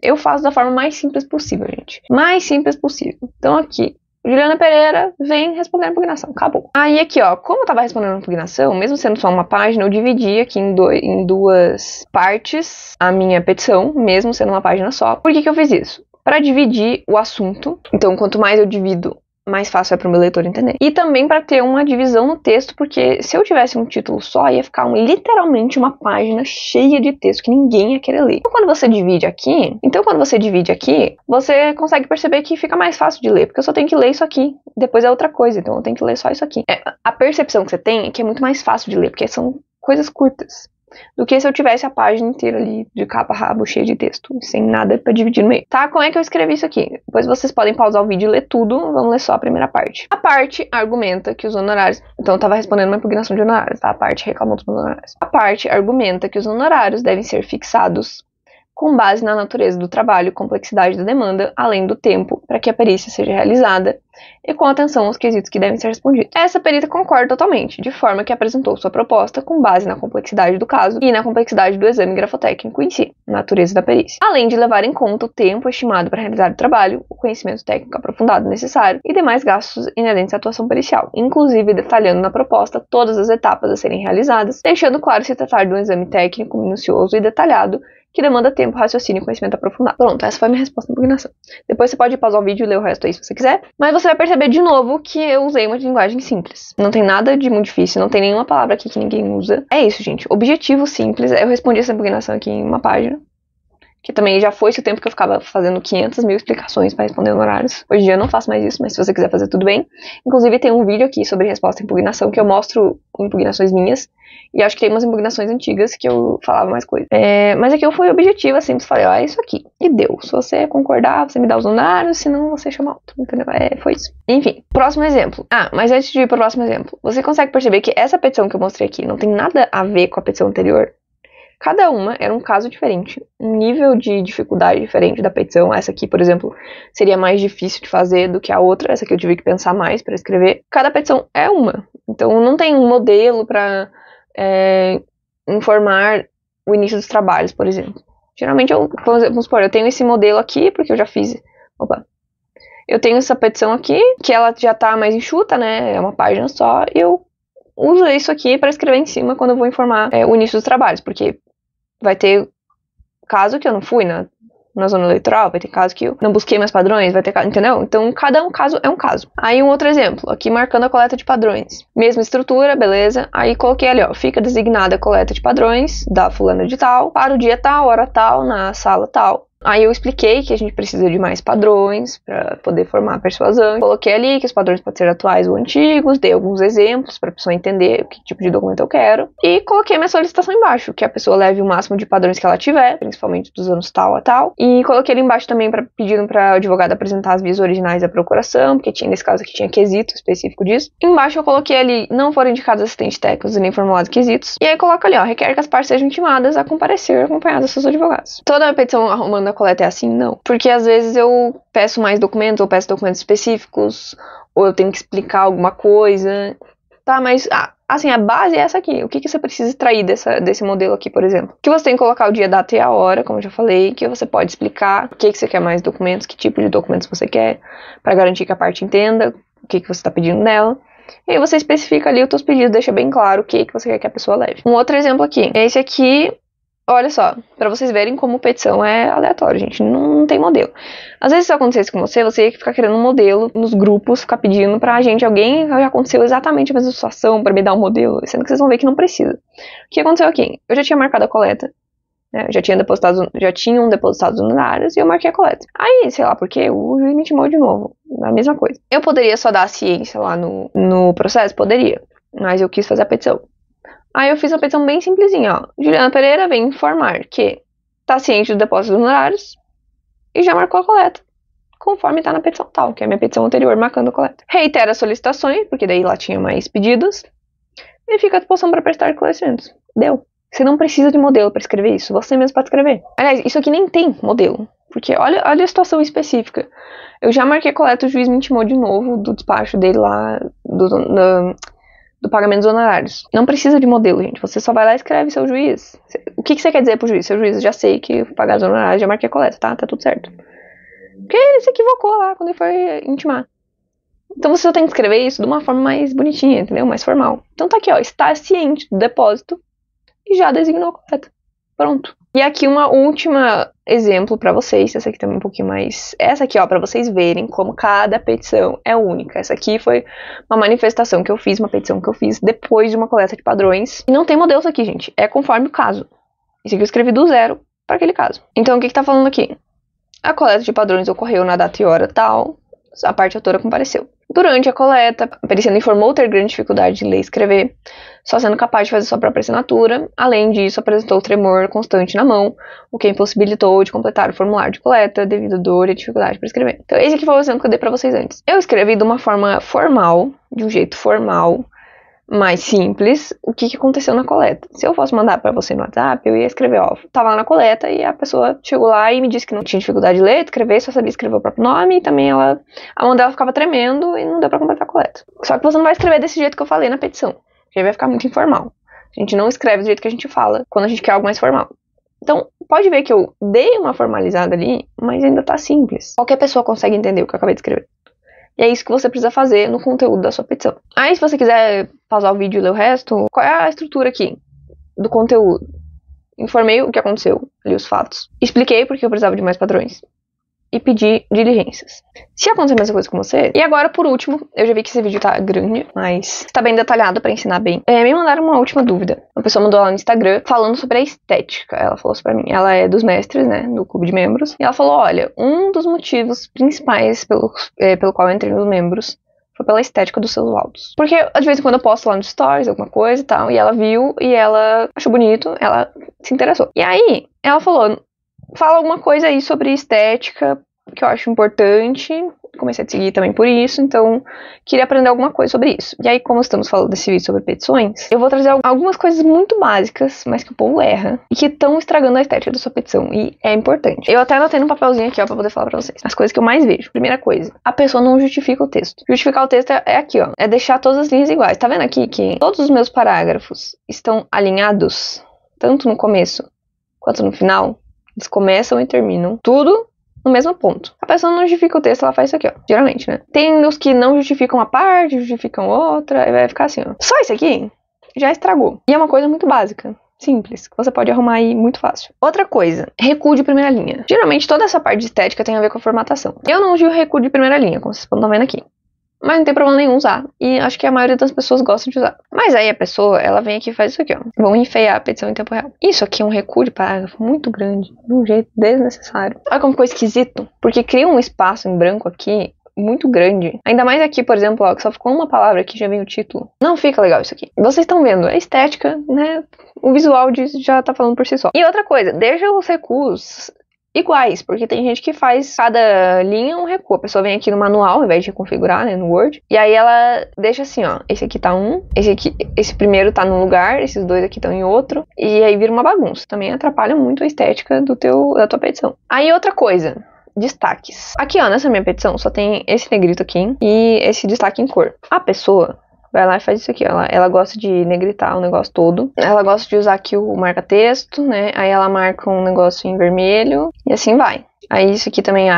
S1: Eu faço da forma mais simples possível, gente. Mais simples possível. Então aqui, Juliana Pereira vem responder a impugnação. Acabou. Aí aqui, ó, como eu tava respondendo a impugnação, mesmo sendo só uma página, eu dividi aqui em duas partes a minha petição, mesmo sendo uma página só. Por que eu fiz isso? Para dividir o assunto. Então, quanto mais eu divido, mais fácil é para o meu leitor entender. E também para ter uma divisão no texto, porque se eu tivesse um título só, ia ficar literalmente uma página cheia de texto que ninguém ia querer ler. Então, quando você divide aqui, você consegue perceber que fica mais fácil de ler, porque eu só tenho que ler isso aqui. Depois é outra coisa, então eu tenho que ler só isso aqui. A percepção que você tem é que é muito mais fácil de ler, porque são coisas curtas, do que se eu tivesse a página inteira ali de capa a rabo, cheia de texto, sem nada pra dividir no meio. Tá, como é que eu escrevi isso aqui? Depois vocês podem pausar o vídeo e ler tudo, vamos ler só a primeira parte. A parte argumenta que os honorários... Então eu tava respondendo uma impugnação de honorários, tá? A parte reclamou dos honorários. A parte argumenta que os honorários devem ser fixados com base na natureza do trabalho, complexidade da demanda, além do tempo para que a perícia seja realizada e com atenção aos quesitos que devem ser respondidos. Essa perita concorda totalmente, de forma que apresentou sua proposta com base na complexidade do caso e na complexidade do exame grafotécnico em si, natureza da perícia, além de levar em conta o tempo estimado para realizar o trabalho, o conhecimento técnico aprofundado necessário e demais gastos inerentes à atuação pericial, inclusive detalhando na proposta todas as etapas a serem realizadas, deixando claro se tratar de um exame técnico minucioso e detalhado que demanda tempo, raciocínio e conhecimento aprofundado. Pronto, essa foi a minha resposta à impugnação. Depois você pode pausar o vídeo e ler o resto aí se você quiser. Mas você vai perceber de novo que eu usei uma linguagem simples. Não tem nada de muito difícil, não tem nenhuma palavra aqui que ninguém usa. É isso, gente. Objetivo simples. Eu respondi essa impugnação aqui em uma página. Que também já foi esse o tempo que eu ficava fazendo 500 mil explicações para responder honorários. Hoje em dia eu não faço mais isso, mas se você quiser fazer tudo bem. Inclusive tem um vídeo aqui sobre resposta à impugnação que eu mostro impugnações minhas. E acho que tem umas impugnações antigas que eu falava mais coisa. Mas aqui eu fui objetiva, simples, falei, ó, é isso aqui. E deu. Se você concordar, você me dá os honorários, senão você chama outro, entendeu? Foi isso. Enfim, próximo exemplo. Mas antes de ir pro próximo exemplo, você consegue perceber que essa petição que eu mostrei aqui não tem nada a ver com a petição anterior? Cada uma era um caso diferente, um nível de dificuldade diferente da petição. Essa aqui, por exemplo, seria mais difícil de fazer do que a outra. Essa aqui eu tive que pensar mais para escrever. Cada petição é uma. Então não tem um modelo para informar o início dos trabalhos, por exemplo. Geralmente, vamos supor, eu tenho esse modelo aqui, porque eu já fiz... Eu tenho essa petição aqui, que ela já tá mais enxuta, né? É uma página só, e eu uso isso aqui para escrever em cima quando eu vou informar o início dos trabalhos, porque vai ter caso que eu não fui na na zona eleitoral, vai ter caso que eu não busquei mais padrões, vai ter caso, entendeu? Então, cada caso é um caso. Aí, um outro exemplo, aqui marcando a coleta de padrões. Mesma estrutura, beleza? Aí, coloquei ali, ó, fica designada a coleta de padrões da fulana de tal, para o dia tal, hora tal, na sala tal. Aí eu expliquei que a gente precisa de mais padrões para poder formar a persuasão. Coloquei ali que os padrões podem ser atuais ou antigos, dei alguns exemplos para a pessoa entender que tipo de documento eu quero. E coloquei minha solicitação embaixo, que a pessoa leve o máximo de padrões que ela tiver, principalmente dos anos tal a tal. E coloquei ali embaixo também pedindo para o advogado apresentar as vias originais da procuração, porque tinha nesse caso aqui tinha quesito específico disso. Embaixo eu coloquei ali, não foram indicados assistentes técnicos e nem formulados quesitos. E aí coloco ali, ó, requer que as partes sejam intimadas a comparecer acompanhadas dos seus advogados. Toda a petição arrumando a coleta é assim? Não. Porque às vezes eu peço mais documentos, ou peço documentos específicos, ou eu tenho que explicar alguma coisa. Tá, mas assim, a base é essa aqui. O que você precisa extrair desse modelo aqui, por exemplo? Que você tem que colocar o dia, data e a hora, como eu já falei, que você pode explicar o que você quer mais documentos, que tipo de documentos você quer, para garantir que a parte entenda o que você está pedindo nela. E aí você especifica ali os seus pedidos, deixa bem claro o que você quer que a pessoa leve. Um outro exemplo aqui. Esse aqui, olha só, pra vocês verem como petição é aleatório, gente, não tem modelo. Às vezes se isso acontecesse com você ia ficar querendo um modelo nos grupos, ficar pedindo pra gente, alguém já aconteceu exatamente a mesma situação pra me dar um modelo, sendo que vocês vão ver que não precisa. O que aconteceu aqui? Eu já tinha marcado a coleta, né, já tinham depositado os honorários e eu marquei a coleta. Aí, sei lá por quê, o juiz me intimou de novo, a mesma coisa. Eu poderia só dar a ciência lá no processo? Poderia, mas eu quis fazer a petição. Aí eu fiz uma petição bem simplesinha, ó. Juliana Pereira vem informar que tá ciente do depósito dos honorários e já marcou a coleta, conforme tá na petição tal, que é a minha petição anterior, marcando a coleta. Reitera as solicitações, porque daí lá tinha mais pedidos, e fica à disposição para prestar esclarecimentos. Deu. Você não precisa de modelo para escrever isso, você mesmo pode escrever. Aliás, isso aqui nem tem modelo, porque olha a situação específica. Eu já marquei a coleta, o juiz me intimou de novo do despacho dele lá, do pagamento dos honorários. Não precisa de modelo, gente. Você só vai lá e escreve seu juiz. O que você quer dizer pro juiz? Seu juiz, eu já sei que pagar os honorários, já marquei a coleta, tá? Tá tudo certo. Porque ele se equivocou lá quando ele foi intimar. Então você só tem que escrever isso de uma forma mais bonitinha, entendeu? Mais formal. Então tá aqui, ó. Está ciente do depósito e já designou a coleta. Pronto. E aqui uma última exemplo pra vocês, essa aqui também um pouquinho mais... Essa aqui, ó, pra vocês verem como cada petição é única. Essa aqui foi uma manifestação que eu fiz, uma petição que eu fiz depois de uma coleta de padrões. E não tem modelo isso aqui, gente. É conforme o caso. Isso aqui eu escrevi do zero para aquele caso. Então, o que tá falando aqui? A coleta de padrões ocorreu na data e hora tal, a parte autora compareceu. Durante a coleta, a periciana informou ter grande dificuldade de ler e escrever, só sendo capaz de fazer sua própria assinatura. Além disso, apresentou tremor constante na mão, o que impossibilitou de completar o formulário de coleta devido à dor e dificuldade para escrever. Então, esse aqui foi o exemplo que eu dei para vocês antes. Eu escrevi de uma forma formal, de um jeito formal, mais simples, o que aconteceu na coleta. Se eu fosse mandar para você no WhatsApp, eu ia escrever, ó, tava lá na coleta e a pessoa chegou lá e me disse que não tinha dificuldade de ler, escrever, só sabia escrever o próprio nome e também a mão dela ficava tremendo e não deu para completar a coleta. Só que você não vai escrever desse jeito que eu falei na petição, porque aí vai ficar muito informal. A gente não escreve do jeito que a gente fala quando a gente quer algo mais formal. Então, pode ver que eu dei uma formalizada ali, mas ainda tá simples. Qualquer pessoa consegue entender o que eu acabei de escrever. E é isso que você precisa fazer no conteúdo da sua petição. Aí, se você quiser pausar o vídeo e ler o resto, qual é a estrutura aqui do conteúdo? Informei o que aconteceu, li os fatos, expliquei porque eu precisava de mais padrões e pedi diligências. Se acontecer a mesma coisa com você... E agora, por último, eu já vi que esse vídeo tá grande, mas tá bem detalhado pra ensinar bem. Me mandaram uma última dúvida. Uma pessoa mandou lá no Instagram falando sobre a estética. Ela falou isso pra mim. Ela é dos mestres, né, do clube de membros. E ela falou, olha, um dos motivos principais pelo qual eu entrei nos membros foi pela estética dos seus laudos. Porque, de vez em quando, eu posto lá nos stories, alguma coisa e tal, e ela viu, e ela achou bonito, ela se interessou. E aí, ela falou... Fala alguma coisa aí sobre estética, que eu acho importante. Comecei a te seguir também por isso, então queria aprender alguma coisa sobre isso. E aí, como estamos falando desse vídeo sobre petições, eu vou trazer algumas coisas muito básicas, mas que o povo erra, e que estão estragando a estética da sua petição, e é importante. Eu até anotei num papelzinho aqui, ó, pra poder falar pra vocês. As coisas que eu mais vejo. Primeira coisa, a pessoa não justifica o texto. Justificar o texto é aqui, ó, é deixar todas as linhas iguais. Tá vendo aqui que todos os meus parágrafos estão alinhados, tanto no começo quanto no final? Eles começam e terminam tudo no mesmo ponto. A pessoa não justifica o texto, ela faz isso aqui, ó. Geralmente, né? Tem os que não justificam a parte, justificam outra, e vai ficar assim, ó. Só isso aqui já estragou. E é uma coisa muito básica. simples, que você pode arrumar aí muito fácil. Outra coisa, recuo de primeira linha. Geralmente toda essa parte de estética tem a ver com a formatação. Eu não uso o recuo de primeira linha, como vocês estão vendo aqui. Mas não tem problema nenhum usar. E acho que a maioria das pessoas gosta de usar. Mas aí a pessoa, ela vem aqui e faz isso aqui, ó. Vamos enfeiar a petição em tempo real. Isso aqui é um recuo de parágrafo muito grande. De um jeito desnecessário. Olha como ficou esquisito. Porque cria um espaço em branco aqui muito grande. Ainda mais aqui, por exemplo, ó, que só ficou uma palavra aqui, já vem o título. Não fica legal isso aqui. Vocês estão vendo, a estética, né? O visual já tá falando por si só. E outra coisa, deixa os recuos iguais, porque tem gente que faz cada linha um recuo. A pessoa vem aqui no manual, ao invés de configurar, né, no Word, e aí ela deixa assim, ó, esse aqui tá um, esse primeiro tá num lugar, esses dois aqui estão em outro, e aí vira uma bagunça. Também atrapalha muito a estética da tua petição. Aí outra coisa, destaques. Aqui, ó, nessa minha petição só tem esse negrito aqui e esse destaque em cor. A pessoa vai lá e faz isso aqui, ó. Ela gosta de negritar o negócio todo. Ela gosta de usar aqui o marca-texto, né? Aí ela marca um negócio em vermelho e assim vai. Aí isso aqui também,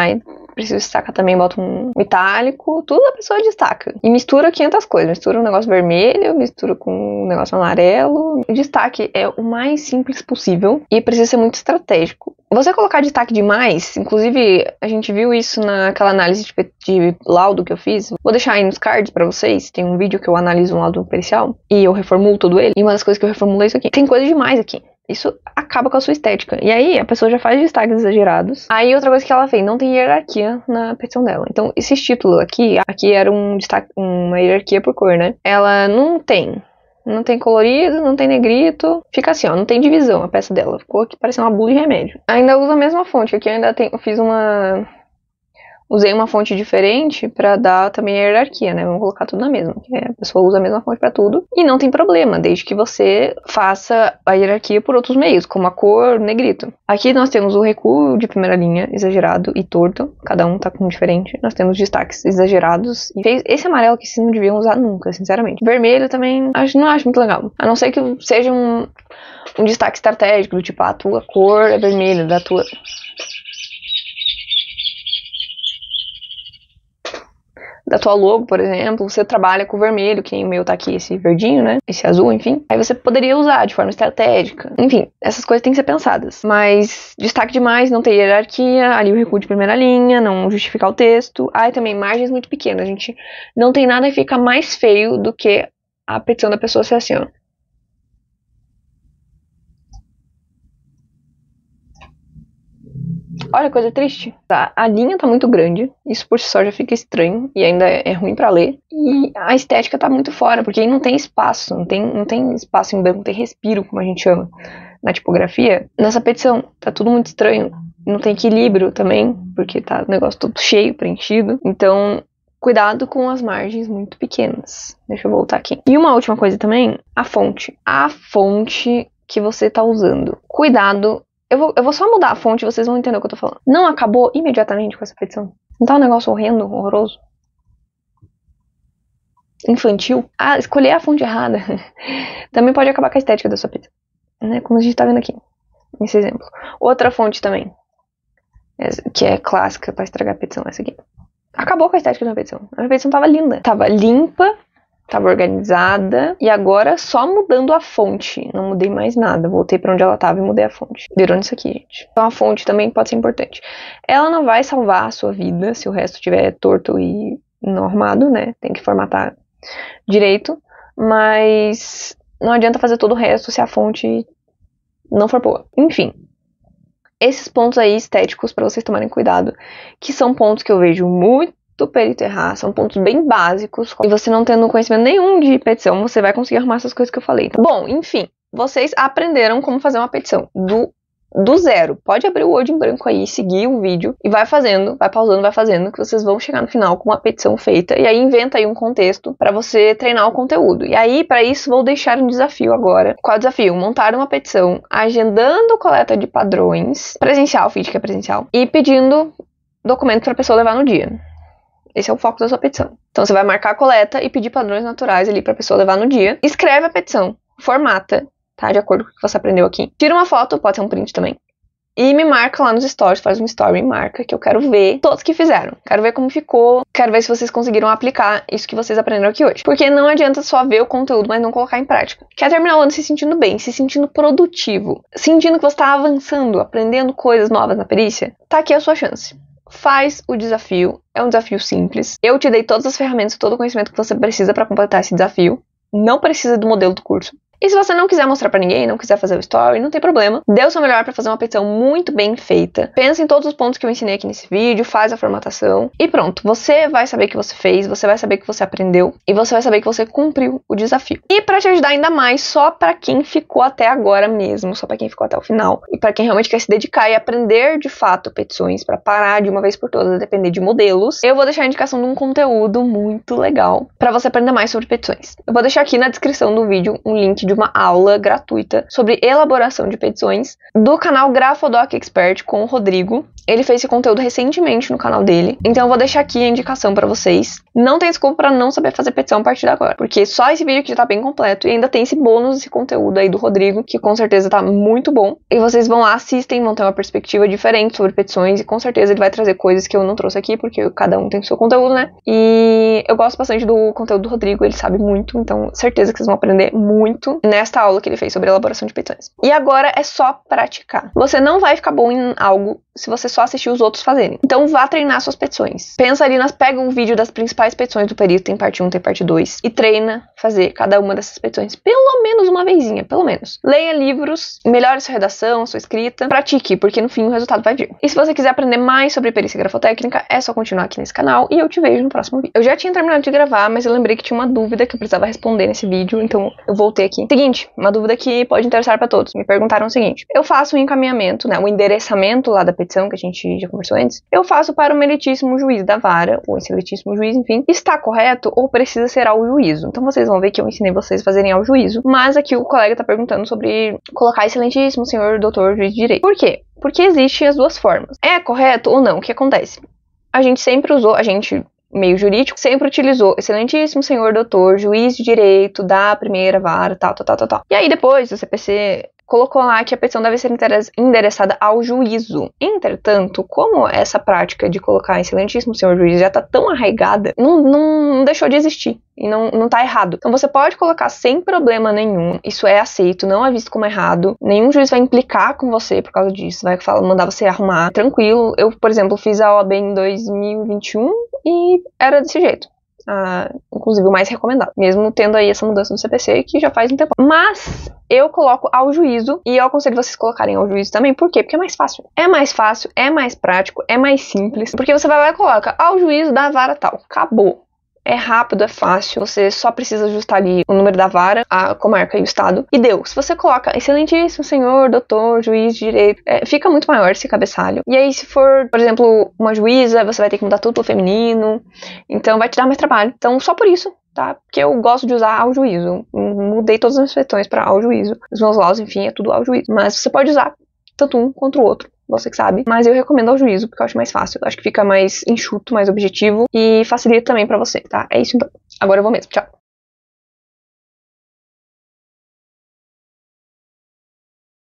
S1: preciso destacar também, bota um itálico, tudo a pessoa destaca. E mistura 500 coisas. Mistura um negócio vermelho, mistura com um negócio amarelo. O destaque é o mais simples possível e precisa ser muito estratégico. Você colocar destaque demais, inclusive a gente viu isso naquela análise de laudo que eu fiz. Vou deixar aí nos cards pra vocês. Tem um vídeo que eu analiso um laudo pericial e eu reformulo todo ele. E uma das coisas que eu reformulo é isso aqui. Tem coisa demais aqui. Isso acaba com a sua estética. E aí a pessoa já faz destaques exagerados. Aí outra coisa que ela fez, não tem hierarquia na petição dela. Então esses títulos aqui era um destaque, uma hierarquia por cor, né? Ela não tem. Não tem colorido, não tem negrito. Fica assim, ó, não tem divisão a peça dela. Ficou aqui parecendo uma bula de remédio. Ainda usa a mesma fonte. Aqui eu ainda eu fiz usei uma fonte diferente pra dar também a hierarquia, né? Vamos colocar tudo na mesma. A pessoa usa a mesma fonte pra tudo. E não tem problema, desde que você faça a hierarquia por outros meios, como a cor, o negrito. Aqui nós temos o recuo de primeira linha, exagerado e torto. Cada um tá com um diferente. Nós temos destaques exagerados. E esse amarelo que vocês não deviam usar nunca, sinceramente. Vermelho também não acho muito legal. A não ser que seja um destaque estratégico, do tipo, a tua cor é vermelha, da tua logo, por exemplo, você trabalha com vermelho, que nem o meu tá aqui, esse verdinho, né? Esse azul, enfim. Aí você poderia usar de forma estratégica. Enfim, essas coisas têm que ser pensadas. Mas destaque demais, não ter hierarquia, ali o recuo de primeira linha, não justificar o texto. Aí também margens muito pequenas. A gente não tem nada que fica mais feio do que a petição da pessoa ser assim, ó. Olha que coisa triste. Tá, a linha tá muito grande, isso por si só já fica estranho e ainda é ruim pra ler. E a estética tá muito fora, porque aí não tem espaço, não tem espaço em branco, não tem respiro, como a gente chama na tipografia. Nessa petição tá tudo muito estranho, não tem equilíbrio também, porque tá o negócio todo cheio, preenchido. Então, cuidado com as margens muito pequenas. Deixa eu voltar aqui. E uma última coisa também, a fonte. A fonte que você tá usando. Cuidado. Eu vou só mudar a fonte, vocês vão entender o que eu tô falando. Não acabou imediatamente com essa petição? Não tá um negócio horrendo, horroroso? Infantil? Ah, escolher a fonte errada. Também pode acabar com a estética da sua petição. Né? Como a gente tá vendo aqui, nesse exemplo. Outra fonte também, que é clássica pra estragar a petição, essa aqui. Acabou com a estética da minha petição. A minha petição tava linda. Tava limpa. Tava organizada, e agora só mudando a fonte, não mudei mais nada, voltei pra onde ela tava e mudei a fonte. Virou nisso aqui, gente. Então a fonte também pode ser importante. Ela não vai salvar a sua vida se o resto estiver torto e não arrumado, né? Tem que formatar direito, mas não adianta fazer todo o resto se a fonte não for boa. Enfim, esses pontos aí estéticos pra vocês tomarem cuidado, que são pontos que eu vejo muito perito errar, são pontos bem básicos, e você não tendo conhecimento nenhum de petição, você vai conseguir arrumar essas coisas que eu falei. Bom, enfim, vocês aprenderam como fazer uma petição do zero. Pode abrir o Word em branco aí, seguir o vídeo e vai fazendo, vai pausando, vai fazendo, que vocês vão chegar no final com uma petição feita, e aí inventa aí um contexto para você treinar o conteúdo. E aí, para isso, vou deixar um desafio agora. Qual é o desafio? Montar uma petição agendando coleta de padrões, presencial, finge que é presencial, e pedindo documento para a pessoa levar no dia. Esse é o foco da sua petição. Então você vai marcar a coleta e pedir padrões naturais ali pra pessoa levar no dia. Escreve a petição, formata, tá? De acordo com o que você aprendeu aqui. Tira uma foto, pode ser um print também. e me marca lá nos stories, faz um story e marca, que eu quero ver todos que fizeram. Quero ver como ficou, quero ver se vocês conseguiram aplicar isso que vocês aprenderam aqui hoje. Porque não adianta só ver o conteúdo, mas não colocar em prática. Quer terminar o ano se sentindo bem, se sentindo produtivo, sentindo que você está avançando, aprendendo coisas novas na perícia? Tá aqui a sua chance. Faz o desafio, é um desafio simples. Eu te dei todas as ferramentas, todo o conhecimento que você precisa para completar esse desafio. Não precisa do modelo do curso. E se você não quiser mostrar pra ninguém, não quiser fazer o story, não tem problema. Dê o seu melhor pra fazer uma petição muito bem feita. Pensa em todos os pontos que eu ensinei aqui nesse vídeo, faz a formatação e pronto. Você vai saber que você fez, você vai saber que você aprendeu e você vai saber que você cumpriu o desafio. E pra te ajudar ainda mais, só pra quem ficou até agora mesmo, só pra quem ficou até o final e pra quem realmente quer se dedicar e aprender de fato petições, pra parar de uma vez por todas a depender de modelos, eu vou deixar a indicação de um conteúdo muito legal pra você aprender mais sobre petições. Eu vou deixar aqui na descrição do vídeo um link de uma aula gratuita sobre elaboração de petições do canal Grafodoc Expert com o Rodrigo. Ele fez esse conteúdo recentemente no canal dele, então eu vou deixar aqui a indicação pra vocês. Não tem desculpa pra não saber fazer petição a partir de agora, porque só esse vídeo aqui já tá bem completo e ainda tem esse bônus, esse conteúdo aí do Rodrigo, que com certeza tá muito bom. E vocês vão lá, assistem, vão ter uma perspectiva diferente sobre petições e com certeza ele vai trazer coisas que eu não trouxe aqui, porque cada um tem o seu conteúdo, né? E eu gosto bastante do conteúdo do Rodrigo, ele sabe muito, então certeza que vocês vão aprender muito nesta aula que ele fez sobre elaboração de petições. E agora é só praticar. Você não vai ficar bom em algo se você só assistir os outros fazerem. Então vá treinar suas petições. Pensa ali, pega um vídeo das principais petições do período, tem parte 1, tem parte 2, e treina fazer cada uma dessas petições pelo menos uma vezinha, pelo menos. Leia livros, melhore sua redação, sua escrita, pratique, porque no fim o resultado vai vir. E se você quiser aprender mais sobre perícia grafotécnica, é só continuar aqui nesse canal e eu te vejo no próximo vídeo. Eu já tinha terminado de gravar, mas eu lembrei que tinha uma dúvida que eu precisava responder nesse vídeo, então eu voltei aqui. Seguinte, uma dúvida que pode interessar para todos. Me perguntaram o seguinte: eu faço o encaminhamento, né, o endereçamento lá da petição que a gente já conversou antes, eu faço para o meritíssimo juiz da vara, ou excelentíssimo juiz, enfim, está correto ou precisa ser ao juízo? Então vocês vão ver que eu ensinei vocês a fazerem ao juízo, mas aqui o colega tá perguntando sobre colocar excelentíssimo senhor doutor juiz de direito. Por quê? Porque existem as duas formas. É correto ou não? O que acontece? A gente sempre usou, meio jurídico, sempre utilizou excelentíssimo senhor doutor, juiz de direito da primeira vara, tal. E aí depois o CPC colocou lá que a petição deve ser endereçada ao juízo. Entretanto, como essa prática de colocar excelentíssimo senhor juiz já tá tão arraigada, não deixou de existir. E não tá errado. Então você pode colocar sem problema nenhum. Isso é aceito, não é visto como errado. Nenhum juiz vai implicar com você por causa disso. Vai mandar você arrumar tranquilo. Eu, por exemplo, fiz a OAB em 2021 e era desse jeito. Inclusive o mais recomendado, mesmo tendo aí essa mudança no CPC que já faz um tempo. Mas eu coloco ao juízo e eu aconselho vocês colocarem ao juízo também. Por quê? Porque é mais fácil. É mais fácil, é mais prático, é mais simples. Porque você vai lá e coloca ao juízo da vara tal. Acabou. É rápido, é fácil, você só precisa ajustar ali o número da vara, a comarca e o estado, e deu. Se você coloca excelentíssimo senhor, doutor, juiz de direito, fica muito maior esse cabeçalho. E aí se for, por exemplo, uma juíza, você vai ter que mudar tudo pro feminino, então vai te dar mais trabalho. Então só por isso, tá? Porque eu gosto de usar ao juízo. Mudei todas as petições para ao juízo. Os meus laus, enfim, é tudo ao juízo. Mas você pode usar tanto um quanto o outro. Você que sabe, mas eu recomendo ao juízo, porque eu acho mais fácil. Eu acho que fica mais enxuto, mais objetivo e facilita também pra você, tá? É isso então. Agora eu vou mesmo, tchau.